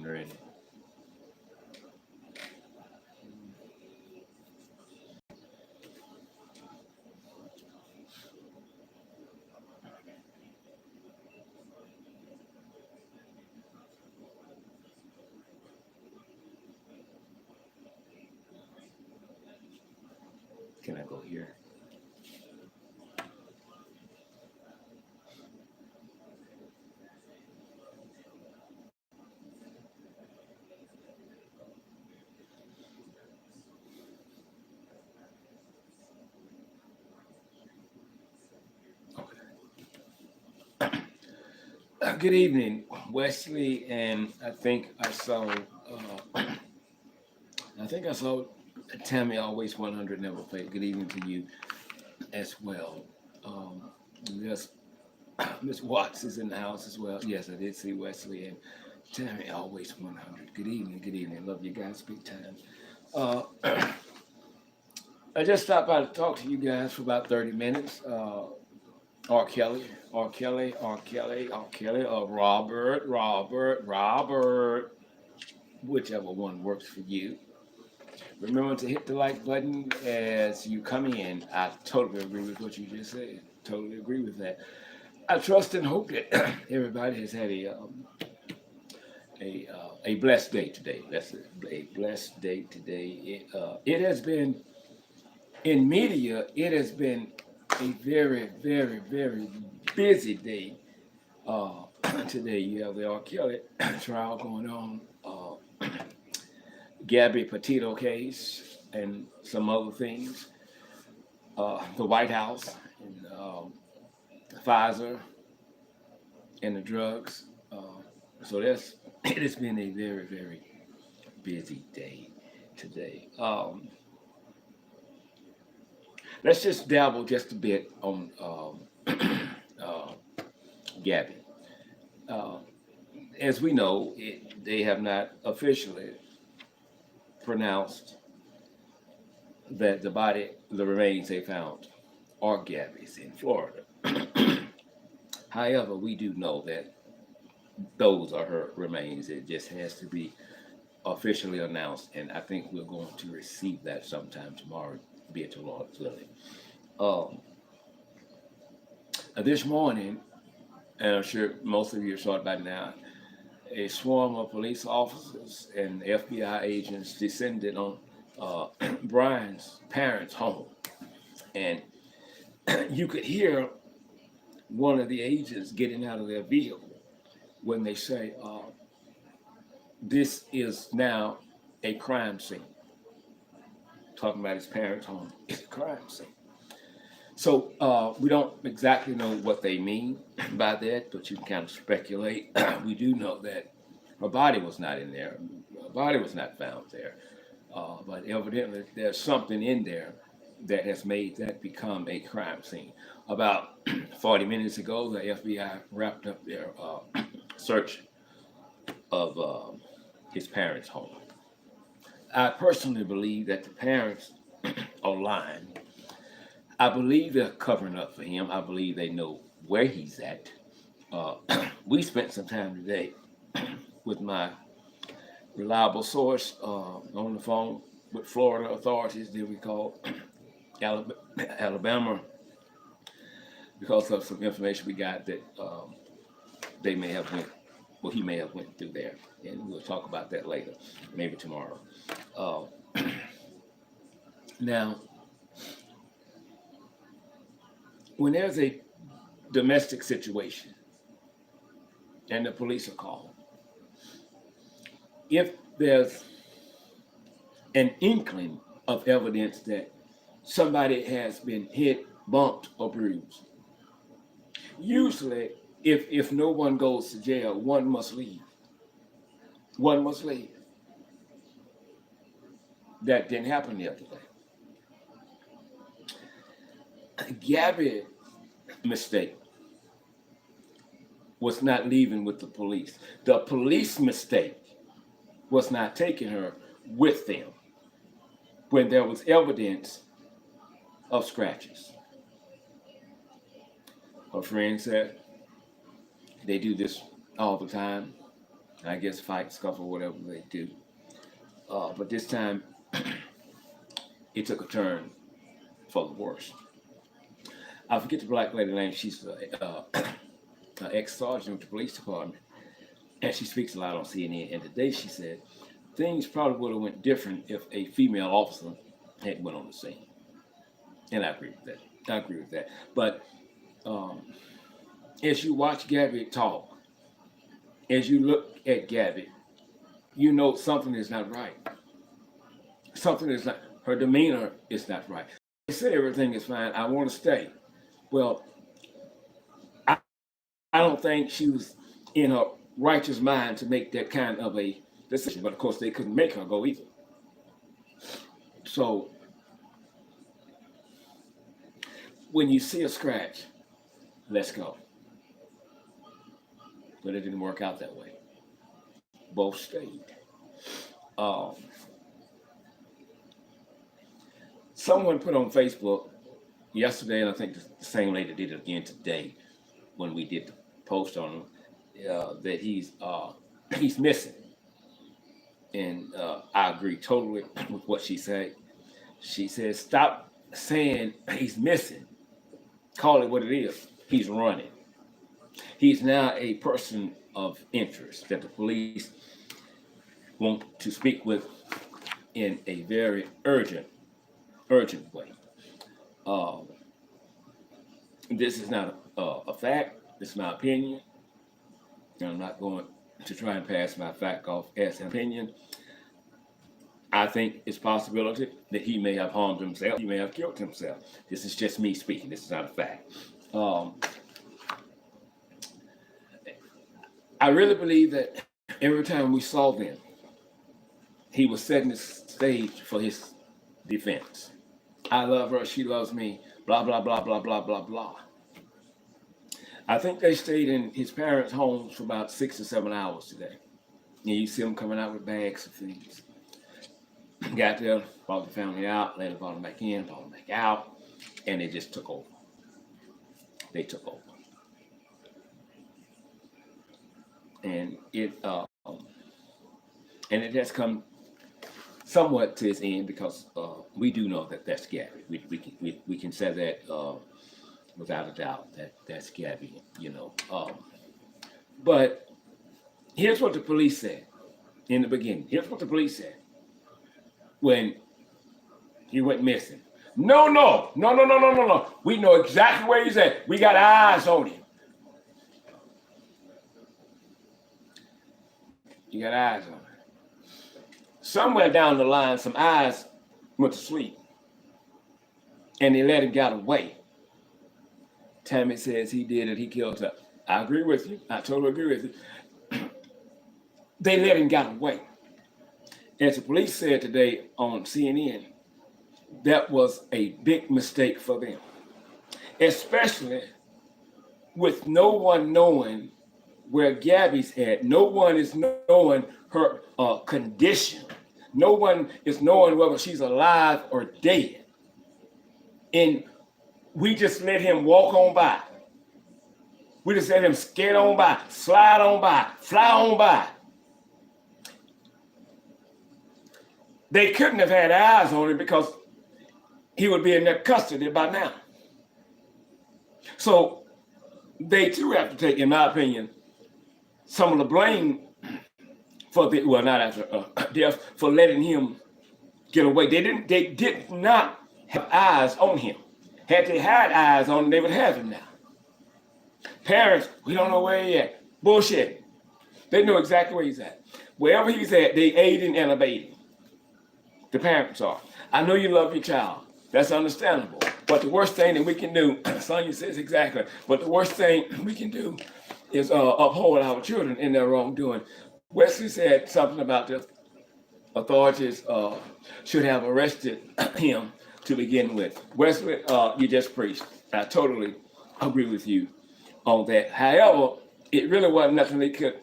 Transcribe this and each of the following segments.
wondering. Can I go here? Good evening, Wesley, and I think I saw Tammy always 100 never fail. Good evening to you as well. Yes, Miss Watts is in the house as well. Yes, I did see Wesley and Tammy always 100. Good evening, good evening. Love you guys big time. Uh, I just stopped by to talk to you guys for about 30 minutes. R. Kelly, Robert, whichever one works for you. Remember to hit the like button as you come in. I totally agree with what you just said. Totally agree with that. I trust and hope that everybody has had a blessed day today. That's a blessed day today. It has been in media. It has been a very, very, very busy day. Uh, Today you have the R.Kelly trial going on. Gabby Petito case and some other things. The White House and Pfizer and the drugs. So that's it has been a very very busy day today. Let's just dabble just a bit on uh, Gabby. Uh, as we know, they have not officially pronounced that the remains they found are Gabby's in Florida. However, we do know that those are her remains. It just has to be officially announced, and I think we're going to receive that sometime tomorrow, be it to Lord's willing. Um, this morning, and I'm sure most of you saw it by now, a swarm of police officers and FBI agents descended on Brian's parents' home, and you could hear one of the agents getting out of their vehicle when they say, "This is now a crime scene." Talking about his parents' home, it's a crime scene. So we don't exactly know what they mean by that, but you can kind of speculate. We do know that her body was not in there. Her body was not found there. But evidently, there's something in there that has made that become a crime scene. About 40 minutes ago, the FBI wrapped up their search of his parents' home. I personally believe that the parents are lying. I believe they're covering up for him. I believe they know where he's at. Uh, we spent some time today with my reliable source on the phone with Florida authorities, that we call Alabama, because of some information we got that they may have went, well, he may have went through there, and we'll talk about that later, maybe tomorrow. Uh, Now, when there's a domestic situation and the police are called, if there's an inkling of evidence that somebody has been hit, bumped, or bruised, usually if no one goes to jail, one must leave. One must leave. That didn't happen the other day. Gabby's mistake was not leaving with the police. The police mistake was not taking her with them when there was evidence of scratches. Her friend said they do this all the time. I guess fight, scuffle, whatever they do. But this time, it took a turn for the worse. I forget the black lady's name. She's an ex-sergeant with the police department, and she speaks a lot on CNN. And today she said things probably would have went different if a female officer had went on the scene. And I agree with that. I agree with that. But as you watch Gabby talk, as you look at Gabby, you know something is not right. Something is not, her demeanor is not right. They said everything is fine. I want to stay. Well, I don't think she was in her righteous mind to make that kind of a decision. But of course, they couldn't make her go either. So when you see a scratch, let's go. But it didn't work out that way. Both stayed. Someone put on Facebook yesterday, and I think the same lady did it again today when we did the post on him, that he's missing. And I agree totally with what she said. She said, stop saying he's missing. Call it what it is. He's running. He's now a person of interest that the police want to speak with in a very urgent way. This is not a fact. This is my opinion. And I'm not going to try and pass my fact off as an opinion. I think it's a possibility that he may have harmed himself. He may have killed himself. This is just me speaking. This is not a fact. I really believe that every time we saw them, he was setting the stage for his defense. I love her, she loves me, blah, blah, blah, blah, blah, blah, blah. I think they stayed in his parents' homes for about 6 or 7 hours today. And you see them coming out with bags of things. Got there, brought the family out, later brought them back in, brought them back out, and they just took over. They took over. And it has come somewhat to its end because we do know that that's Gabby. We can say that without a doubt that that's Gabby, you know. But here's what the police said in the beginning. Here's what the police said when he went missing. No. We know exactly where he's at. We got eyes on him. You got eyes on him. Somewhere down the line, some eyes went to sleep. And they let him get away. Tammy says he did it, he killed her. I agree with you. I totally agree with you. They let him get away. As the police said today on CNN, that was a big mistake for them. Especially with no one knowing where Gabby's at. No one is knowing her condition. No one is knowing whether she's alive or dead. And we just let him walk on by. We just let him skate on by, slide on by, fly on by. They couldn't have had eyes on him because he would be in their custody by now. So they too have to take, in my opinion, some of the blame for the, well, not after death, for letting him get away. They did not have eyes on him. Had they had eyes on him, they would have him now. Parents, we don't know where he's at. Bullshit. They know exactly where he's at. Wherever he's at, they aiding and abetting. The parents are. I know you love your child. That's understandable. But the worst thing that we can do, Sonia says exactly, but the worst thing we can do is uphold our children in their wrongdoing. Wesley said something about the authorities should have arrested him to begin with. Wesley, you just preached. I totally agree with you on that. However, it really wasn't nothing they could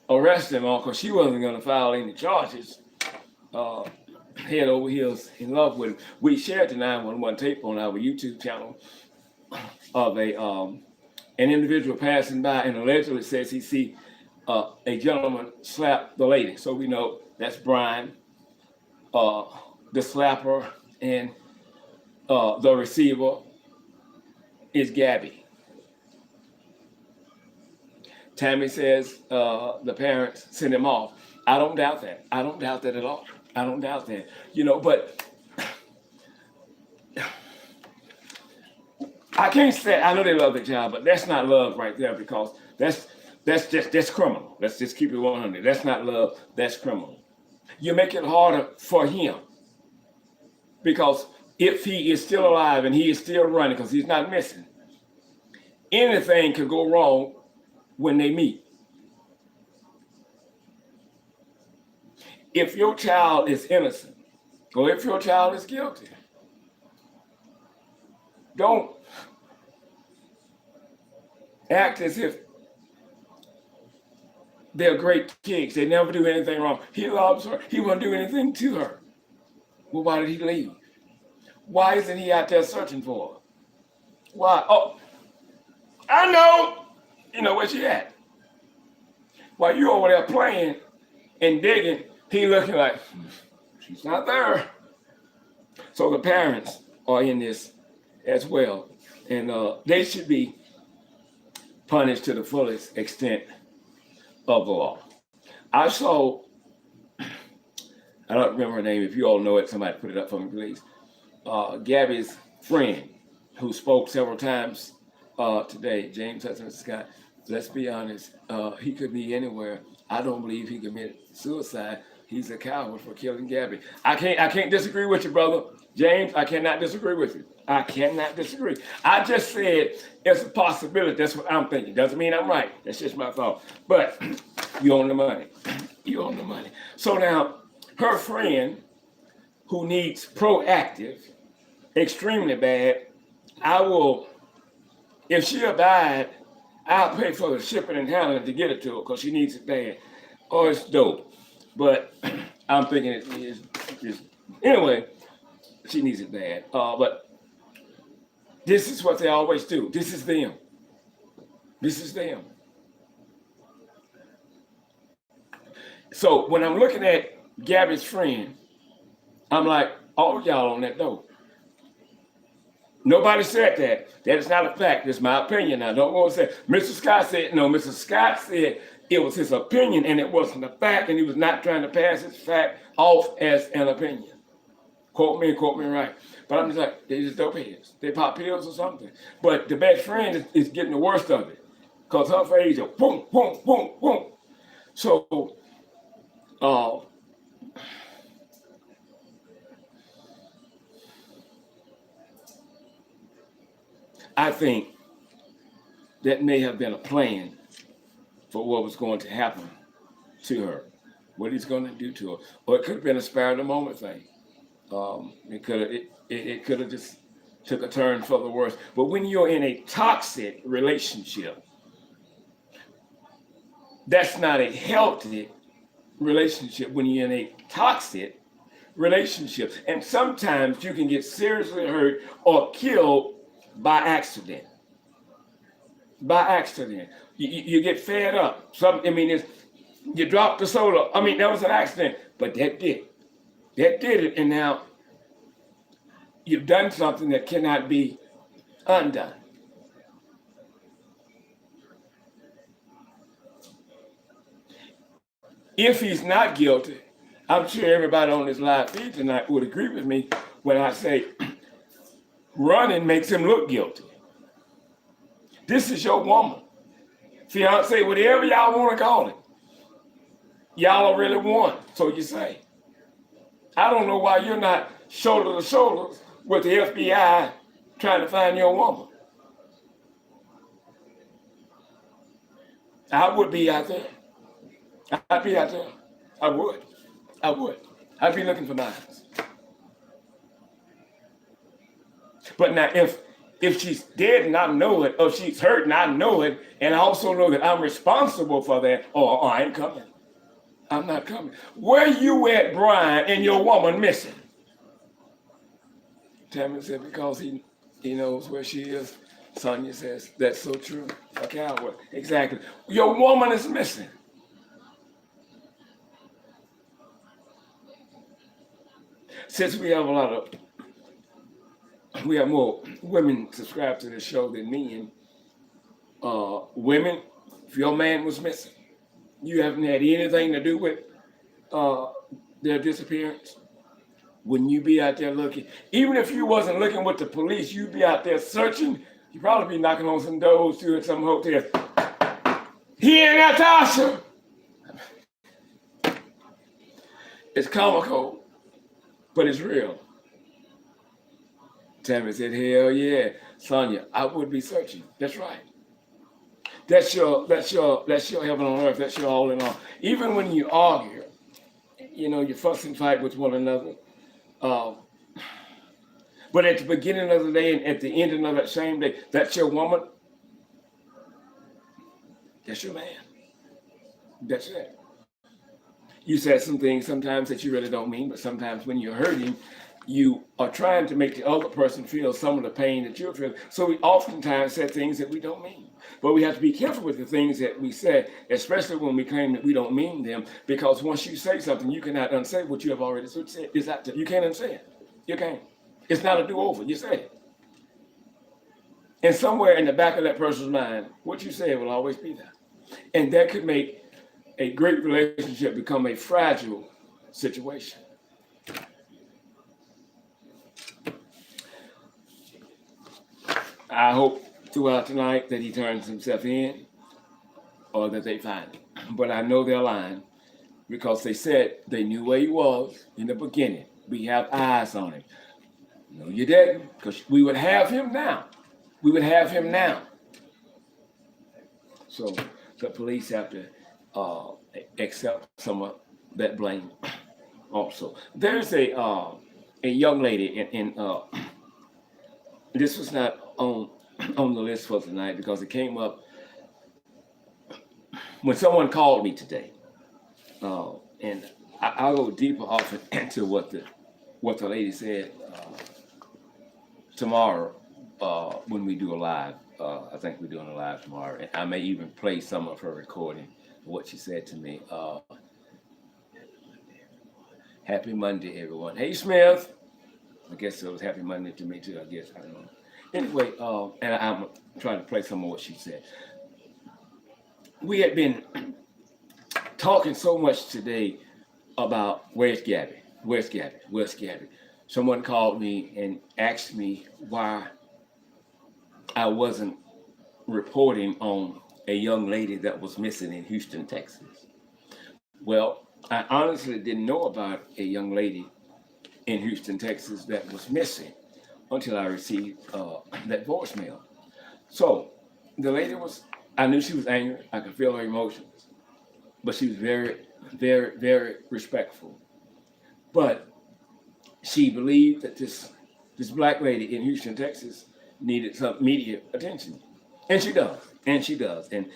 arrest him on because she wasn't going to file any charges. Head over heels in love with him. We shared the 911 tape on our YouTube channel of an individual passing by and allegedly says he see a gentleman slapped the lady. So we know that's Brian, uh, the slapper, and the receiver is Gabby. Tammy says the parents sent him off. I don't doubt that. I don't doubt that at all. I don't doubt that. But I can't say, I know they love their child, but that's not love right there, because that's criminal. Let's just keep it 100. That's not love, that's criminal. You make it harder for him, because if he is still alive and he is still running, because he's not missing, anything could go wrong when they meet. If your child is innocent, or if your child is guilty, don't act as if they're great kids. They never do anything wrong. He loves her. He won't do anything to her. Well, why did he leave? Why isn't he out there searching for her? Why? Oh, I know. You know where she at. While you over there playing and digging, he looking like, she's not there. So the parents are in this as well. And they should be punished to the fullest extent of the law. I saw, I don't remember her name. If you all know it, somebody put it up for me, please. Gabby's friend, who spoke several times today, James Hudson Scott. Let's be honest, he could be anywhere. I don't believe he committed suicide. He's a coward for killing Gabby. I can't disagree with you, brother. James, I cannot disagree with you. I cannot disagree. I just said it's a possibility. That's what I'm thinking. Doesn't mean I'm right. That's just my thought. But you own the money. You own the money. So now, her friend, who needs proactive, extremely bad, I will, if she died, I'll pay for the shipping and handling to get it to her, because she needs it bad. Oh, it's dope. But I'm thinking it is, anyway, she needs it bad. But this is what they always do. This is them. This is them. So when I'm looking at Gabby's friend, I'm like, all y'all on that dope. Nobody said that. That is not a fact. It's my opinion. I don't want to say. Mr. Scott said, no, Mr. Scott said it was his opinion and it wasn't a fact, and he was not trying to pass his fact off as an opinion. Quote me right. But I'm just like, they just dope heads. They pop pills or something. But the best friend is getting the worst of it, because her face is boom, boom, boom, boom. So, I think that may have been a plan for what was going to happen to her, what he's going to do to her. Or it could have been a spur of the moment thing. It could have just took a turn for the worse. But when you're in a toxic relationship, that's not a healthy relationship when you're in a toxic relationship. And sometimes you can get seriously hurt or killed by accident. By accident. You get fed up. You dropped the soda. That was an accident, but that did it. That did it, and now you've done something that cannot be undone. If he's not guilty, I'm sure everybody on this live feed tonight would agree with me when I say running makes him look guilty. This is your woman, fiance, whatever y'all want to call it. Y'all are really one, so you say. I don't know why you're not shoulder to shoulder with the FBI trying to find your woman. I would be out there. I'd be out there. I would. I'd be looking for mine. But now, if she's dead and I know it, or she's hurt and I know it, and I also know that I'm responsible for that, I ain't coming. I'm not coming. Where you at, Brian, and your woman missing? Tammy said, because he knows where she is. Sonia says, that's so true. A coward. Exactly. Your woman is missing. since we have we have more women subscribed to the show than men. Women, if your man was missing, you haven't had anything to do with uh, their disappearance. Wouldn't you be out there looking? Even if you wasn't looking with the police, you'd be out there searching. You'd probably be knocking on some doors too at some hotels. Here, Natasha. It's comical, but it's real. Tammy said, "Hell yeah, Sonia, I would be searching." That's right. That's your heaven on earth. That's your all in all. Even when you argue, you fuss and fight with one another. But at the beginning of the day and at the ending of that same day, that's your woman. That's your man. That's it. You said some things sometimes that you really don't mean, but sometimes when you're hurting, you are trying to make the other person feel some of the pain that you're feeling. So we oftentimes say things that we don't mean. But we have to be careful with the things that we say, especially when we claim that we don't mean them, because once you say something, you cannot unsay what you have already said. You can't unsay it. You can't. It's not a do-over. You said it. And somewhere in the back of that person's mind, what you said will always be there. And that could make a great relationship become a fragile situation. I hope throughout tonight that he turns himself in or that they find him. But I know they're lying because they said they knew where he was in the beginning. We have eyes on him. No, you didn't, because we would have him now. We would have him now. So the police have to accept some of that blame also. There's a young lady in this was not on the list for tonight because it came up when someone called me today, and I'll go deeper off into what the lady said tomorrow when we do a live. I think we're doing a live tomorrow, and I may even play some of her recording of what she said to me. Happy Monday, everyone. Hey, Smith. I guess it was happy Monday to me too. I guess I don't know. Anyway, and I'm trying to play some of what she said. We had been talking so much today about where's Gabby? Where's Gabby? Where's Gabby? Someone called me and asked me why I wasn't reporting on a young lady that was missing in Houston, Texas. Well, I honestly didn't know about a young lady in Houston, Texas that was missing until I received that voicemail. So the lady I knew she was angry. I could feel her emotions, but she was very, very, very respectful. But she believed that this black lady in Houston, Texas needed some media attention. And she does. And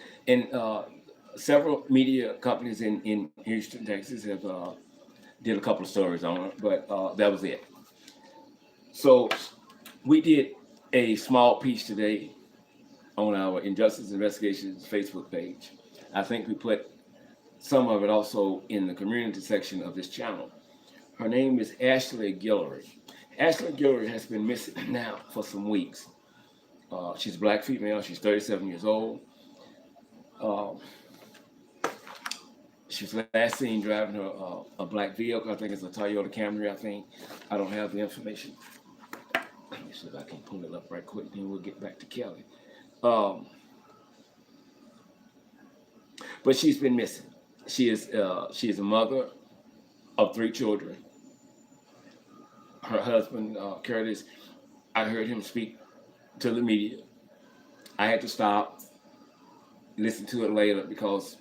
several media companies in Houston, Texas have did a couple of stories on her, but that was it. So we did a small piece today on our Injustice Investigations Facebook page. I think we put some of it also in the community section of this channel. Her name is Ashley Guillory. Ashley Guillory has been missing now for some weeks. She's a black female. She's 37 years old. She was last seen driving a black vehicle. I think it's a Toyota Camry, I think. I don't have the information. Let me see if I can pull it up right quick, then we'll get back to Kelly. But she's been missing. She is a mother of 3 children. Her husband, Curtis, I heard him speak to the media. I had to stop, listen to it later because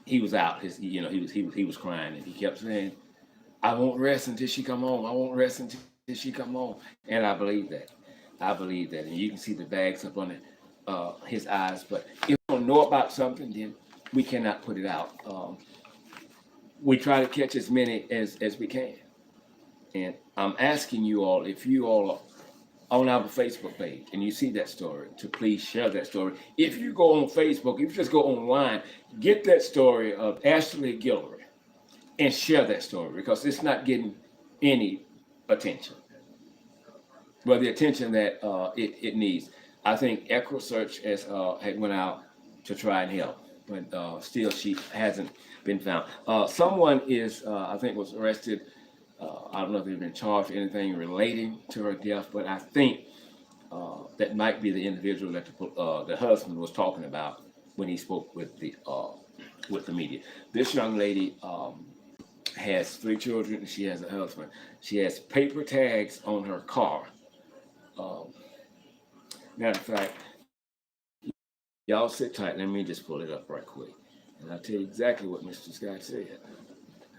he was out. He was crying, and he kept saying, "I won't rest until she come home. I won't rest until she come home." And I believe that. And you can see the bags up on his eyes. But if we don't know about something, then we cannot put it out. We try to catch as many as we can. And I'm asking you all, if you all are on our Facebook page and you see that story, to please share that story. If you go on Facebook, if you just go online, get that story of Ashley Guillory and share that story, because it's not getting any attention, well, the attention that it needs. I think Echo Search had went out to try and help, but still she hasn't been found. Someone is, I think, was arrested. I don't know if they've been charged with anything relating to her death, but I think that might be the individual that the husband was talking about when he spoke with the media. This young lady has 3 children, and she has a husband. She has paper tags on her car. Um, Matter of fact, y'all sit tight. Let me just pull it up right quick, and I'll tell you exactly what Mr. Scott said.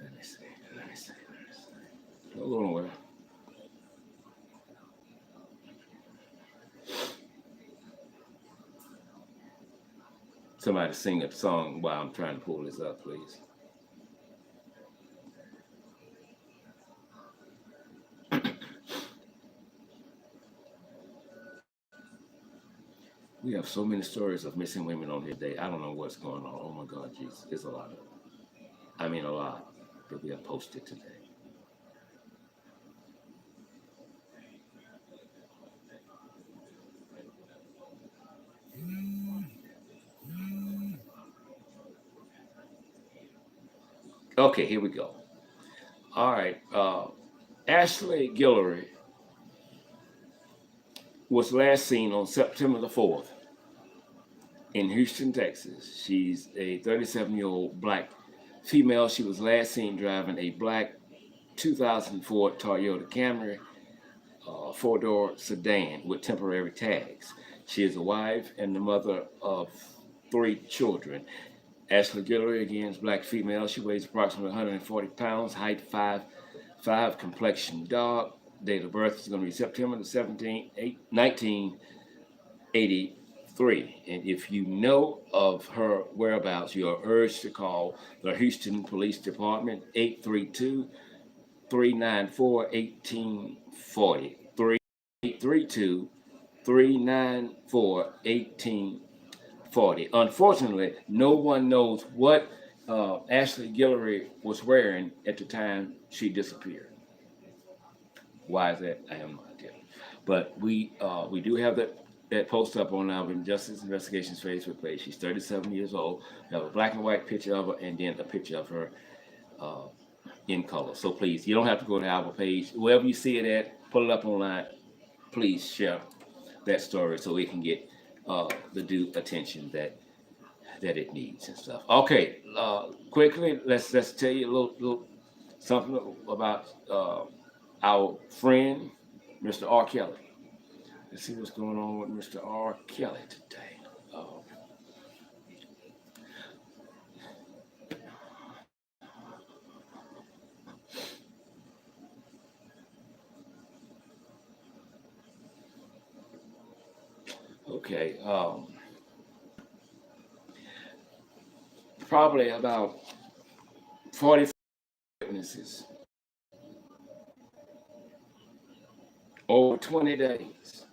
Let me see. Let me see. Let me see. Don't go nowhere. Somebody sing a song while I'm trying to pull this up, please. We have so many stories of missing women on here today. I don't know what's going on. Oh my God, Jesus, it's a lot of. I mean, a lot that we have posted today. Okay, here we go. All right. Ashley Guillory was last seen on September the 4th in Houston, Texas. She's a 37-year-old black female. She was last seen driving a black 2004 Toyota Camry, 4-door sedan with temporary tags. She is a wife and the mother of 3 children. Ashley Guillory, again, is black female. She weighs approximately 140 pounds, height 5'5", complexion dark. Date of birth is going to be September the 17th, 1983. And if you know of her whereabouts, you are urged to call the Houston Police Department, 832-394-1840. 832-394-1840. Unfortunately, no one knows what Ashley Guillory was wearing at the time she disappeared. Why is that? I have no idea. But we do have that post up on our Justice Investigations Facebook page. She's 37 years old. We have a black and white picture of her, and then a picture of her uh, in color. So please, you don't have to go to our page. Wherever you see it at, pull it up online. Please share that story so it can get the due attention that it needs and stuff. Okay, quickly, let's tell you a little something about our friend, Mr. R.Kelly. Let's see what's going on with Mr. R.Kelly today. Uh, okay, probably about 40 witnesses over 20 days.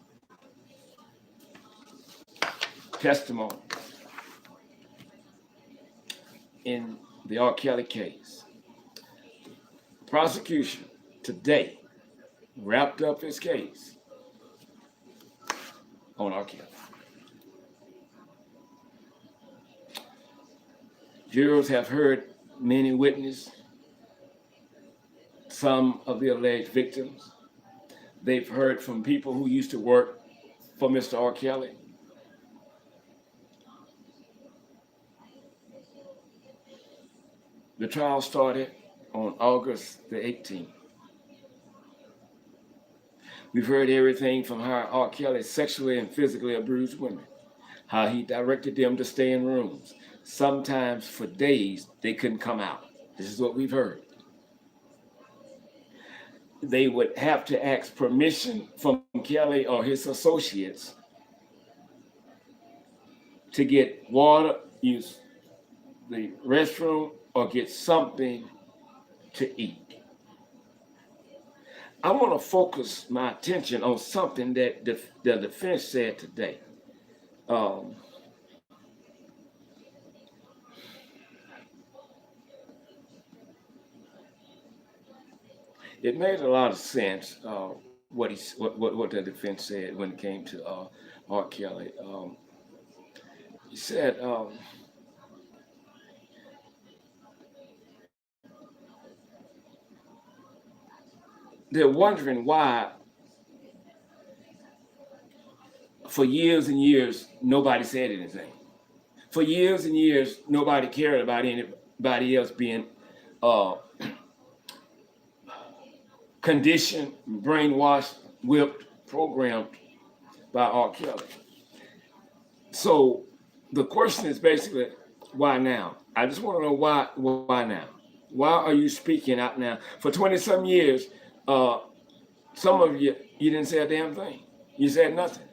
Testimony in the R. Kelly case. Prosecution today wrapped up his case on R. Kelly. Jurors have heard many witnesses, some of the alleged victims. They've heard from people who used to work for Mr. R. Kelly. The trial started on August the 18th. We've heard everything from how R. Kelly sexually and physically abused women, how he directed them to stay in rooms. Sometimes for days they couldn't come out. This is what we've heard. They would have to ask permission from Kelly or his associates to get water, use the restroom, or get something to eat. I want to focus my attention on something that the defense said today. Um, it made a lot of sense what the defense said when it came to R. Kelly. He said they're wondering why for years and years nobody said anything. For years and years nobody cared about anybody else being uh, conditioned, brainwashed, whipped, programmed by R. Kelly. So the question is basically, why now? I just want to know why now? Why are you speaking out now? For 20 some years, uh, some of you didn't say a damn thing. You said nothing,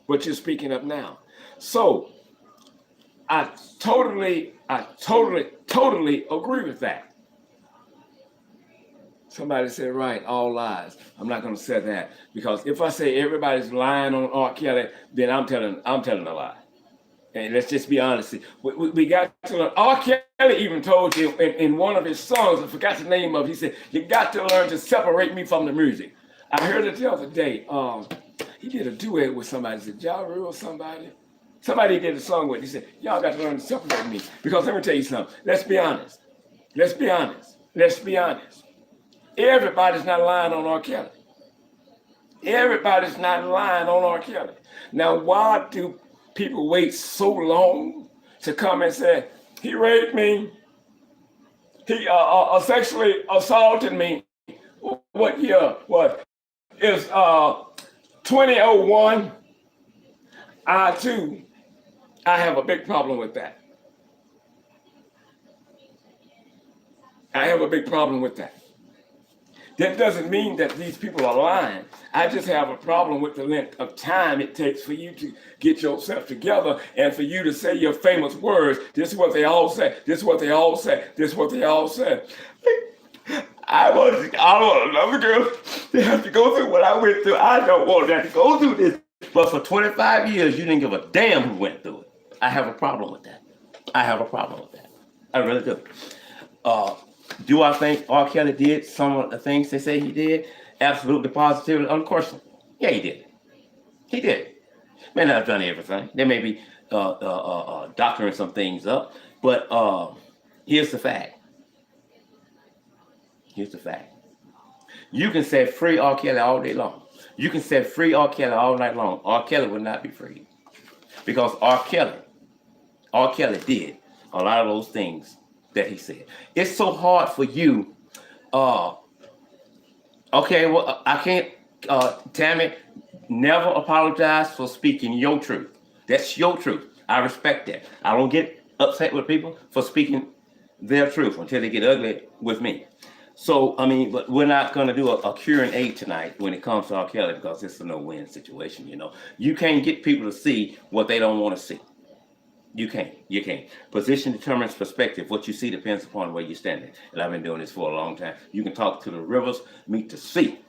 but you're speaking up now. So totally agree with that. Somebody said, right, all lies. I'm not going to say that because if I say everybody's lying on R. Kelly, then I'm telling a lie. And let's just be honest. We got to learn. R. Kelly even told you in one of his songs, I forgot the name of it, he said, you got to learn to separate me from the music. I heard it the other day. He did a duet with somebody. He said, Ja Rule, somebody. Somebody he did a song with. He said, y'all got to learn to separate me. Because let me tell you something. Let's be honest. Let's be honest. Let's be honest. Everybody's not lying on R. Kelly. Everybody's not lying on R. Kelly. Now, why do people wait so long to come and say, he raped me, he sexually assaulted me? What year? What? It's 2001. I have a big problem with that. I have a big problem with that. That doesn't mean that these people are lying. I just have a problem with the length of time it takes for you to get yourself together and for you to say your famous words. This is what they all say. This is what they all say. This is what they all say. I don't want another girl to have to go through what I went through. I don't want that to go through this. But for 25 years, you didn't give a damn who went through it. I have a problem with that. I have a problem with that. I really do. Do I think R. Kelly did some of the things they say he did? Absolutely, positively, unquestionably. Yeah, he did. He did. May not have done everything. There may be doctoring some things up, but here's the fact. Here's the fact. You can set free R. Kelly all day long. You can set free R. Kelly all night long. R. Kelly will not be free. Because R. Kelly did a lot of those things that he said. It's so hard for you. Okay, well, I can't, Tammy, never apologize for speaking your truth. That's your truth. I respect that. I don't get upset with people for speaking their truth until they get ugly with me. So, I mean, but we're not going to do a cure and aid tonight when it comes to R. Kelly because it's a no-win situation, you know. You can't get people to see what they don't want to see. You can't. You can't. Position determines perspective. What you see depends upon where you're standing. And I've been doing this for a long time. You can talk to the rivers, meet the sea.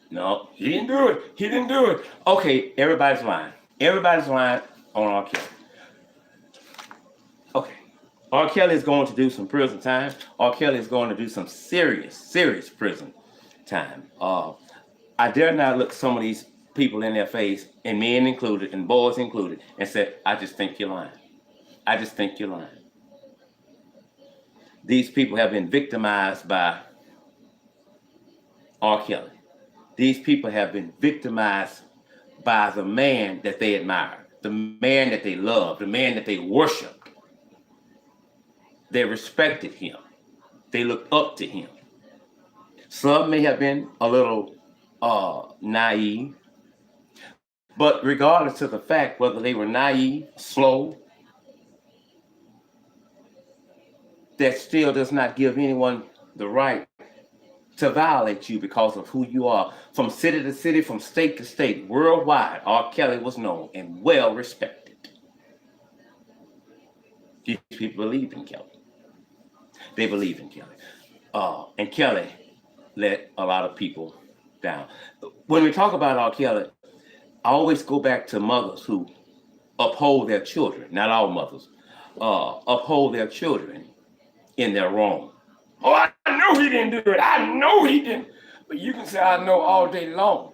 No, he didn't do it. He didn't do it. Okay, everybody's lying. Everybody's lying on R. Kelly. Okay. R. Kelly is going to do some prison time. R. Kelly is going to do some serious prison time. I dare not look some of these people in their face, and men included, and boys included, and say, I just think you're lying. I just think you're lying. These people have been victimized by R. Kelly. These people have been victimized by the man that they admire, the man that they love, the man that they worshiped. They respected him. They looked up to him. Some may have been a little naive, but regardless of the fact whether they were naive, slow, that still does not give anyone the right to violate you because of who you are. From city to city, from state to state, worldwide, R. Kelly was known and well respected. These people believed in Kelly. They believed in Kelly. And Kelly let a lot of people down. When we talk about R. Kelly, I always go back to mothers who uphold their children, not all mothers, uphold their children in their wrong. Oh, I know he didn't do it. I know he didn't. But you can say I know all day long.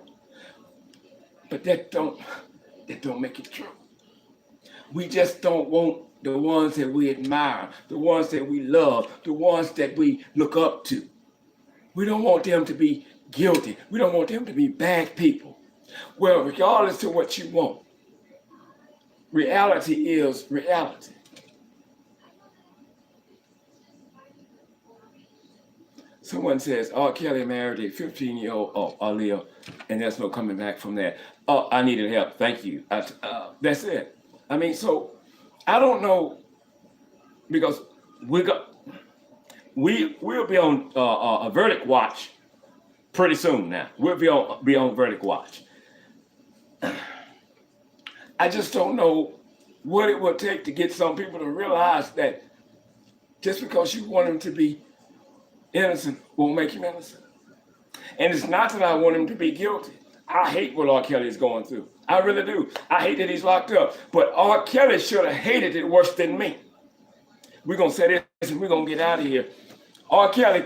But that don't make it true. We just don't want the ones that we admire, the ones that we love, the ones that we look up to. We don't want them to be guilty. We don't want them to be bad people. Well, regardless of what you want, reality is reality. Someone says, R.Kelly married a 15-year-old Aaliyah, and there's no coming back from that. Oh, I needed help. Thank you. That's it. I mean, so I don't know, because we'll be on a verdict watch pretty soon now. We'll be on verdict watch. I just don't know what it would take to get some people to realize that just because you want them to be innocent won't make him innocent. And it's not that I want him to be guilty. I hate what R. Kelly is going through. I really do. I hate that he's locked up. But R. Kelly should have hated it worse than me. We're going to say this and we're going to get out of here. R. Kelly,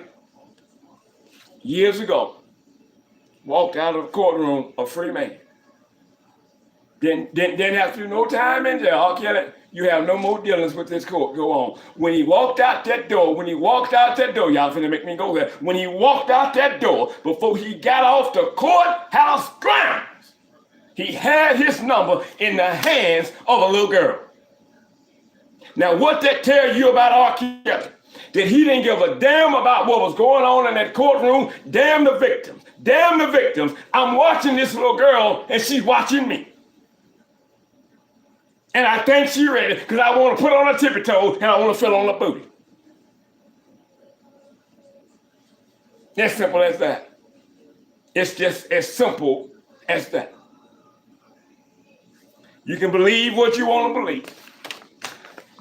years ago, walked out of the courtroom a free man. Didn't have to do no time in jail. R. Kelly, you have no more dealings with this court. Go on. When he walked out that door, y'all finna make me go there. When he walked out that door, before he got off the courthouse grounds, he had his number in the hands of a little girl. Now, what that tells you about R. Kelly? That he didn't give a damn about what was going on in that courtroom. Damn the victims. Damn the victims. I'm watching this little girl and she's watching me. And I think she's ready because I want to put on a tippy toe and I want to feel on the booty. As simple as that. It's just as simple as that. You can believe what you want to believe,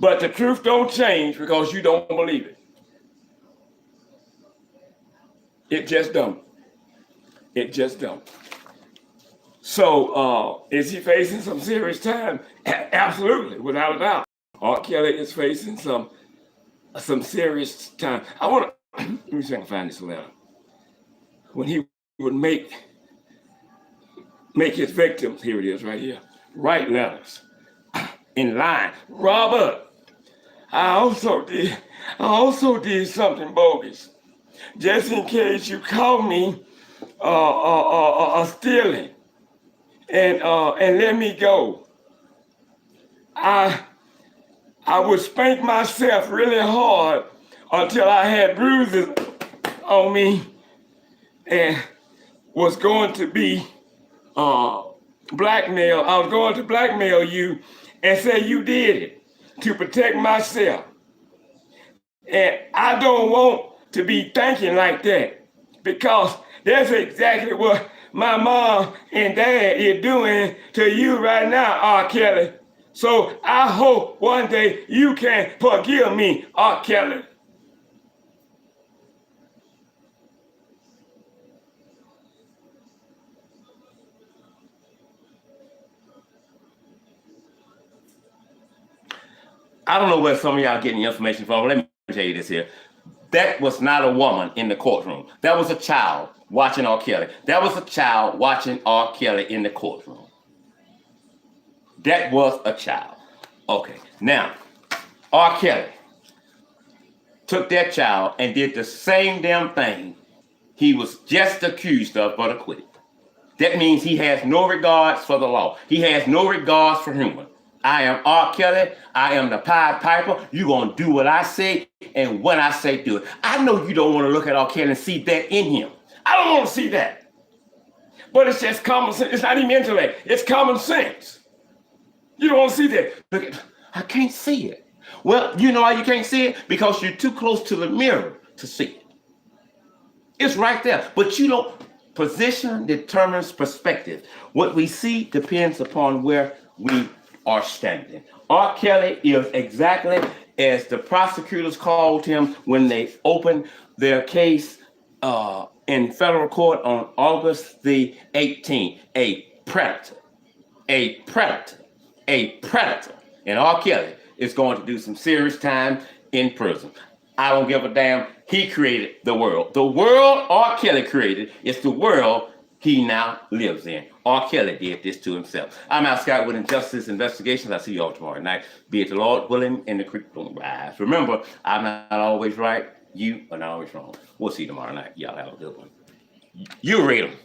but the truth don't change because you don't believe it. It just don't. It just don't. So, is he facing some serious time? Absolutely, without a doubt. R. Kelly is facing some serious time. I want to, let me see if I can find this letter. When he would make his victims, here it is right here, write letters in line. Robert, I also did something bogus. Just in case you caught me stealing. And let me go. I would spank myself really hard until I had bruises on me and was going to be blackmailed. I was going to blackmail you and say you did it to protect myself. And I don't want to be thinking like that because that's exactly what my mom and dad is doing to you right now, R. Kelly. So I hope one day you can forgive me, R. Kelly. I don't know where some of y'all getting the information from. Let me tell you this here. That was not a woman in the courtroom. That was a child watching R. Kelly. That was a child watching R. Kelly in the courtroom. That was a child. Okay, now, R. Kelly took that child and did the same damn thing he was just accused of but acquitted. That means he has no regards for the law. He has no regards for human. I am R. Kelly. I am the Pied Piper. You're going to do what I say, and when I say do it. I know you don't want to look at R. Kelly and see that in him. I don't want to see that. But it's just common sense. It's not even intellect. It's common sense. You don't want to see that. Look, I can't see it. Well, you know why you can't see it? Because you're too close to the mirror to see it. It's right there. But you don't. Position determines perspective. What we see depends upon where we are standing. R. Kelly is exactly as the prosecutors called him when they opened their case in federal court on August the 18th. A predator. A predator. A predator. And R. Kelly is going to do some serious time in prison. I don't give a damn. He created the world. The world R. Kelly created is the world he now lives in. R. Kelly did this to himself. I'm Al Scott with Injustice Investigations. I'll see you all tomorrow night. Be it the Lord willing and the creek don't rise. Remember, I'm not always right. You are not always wrong. We'll see you tomorrow night. Y'all have a good one. You read them.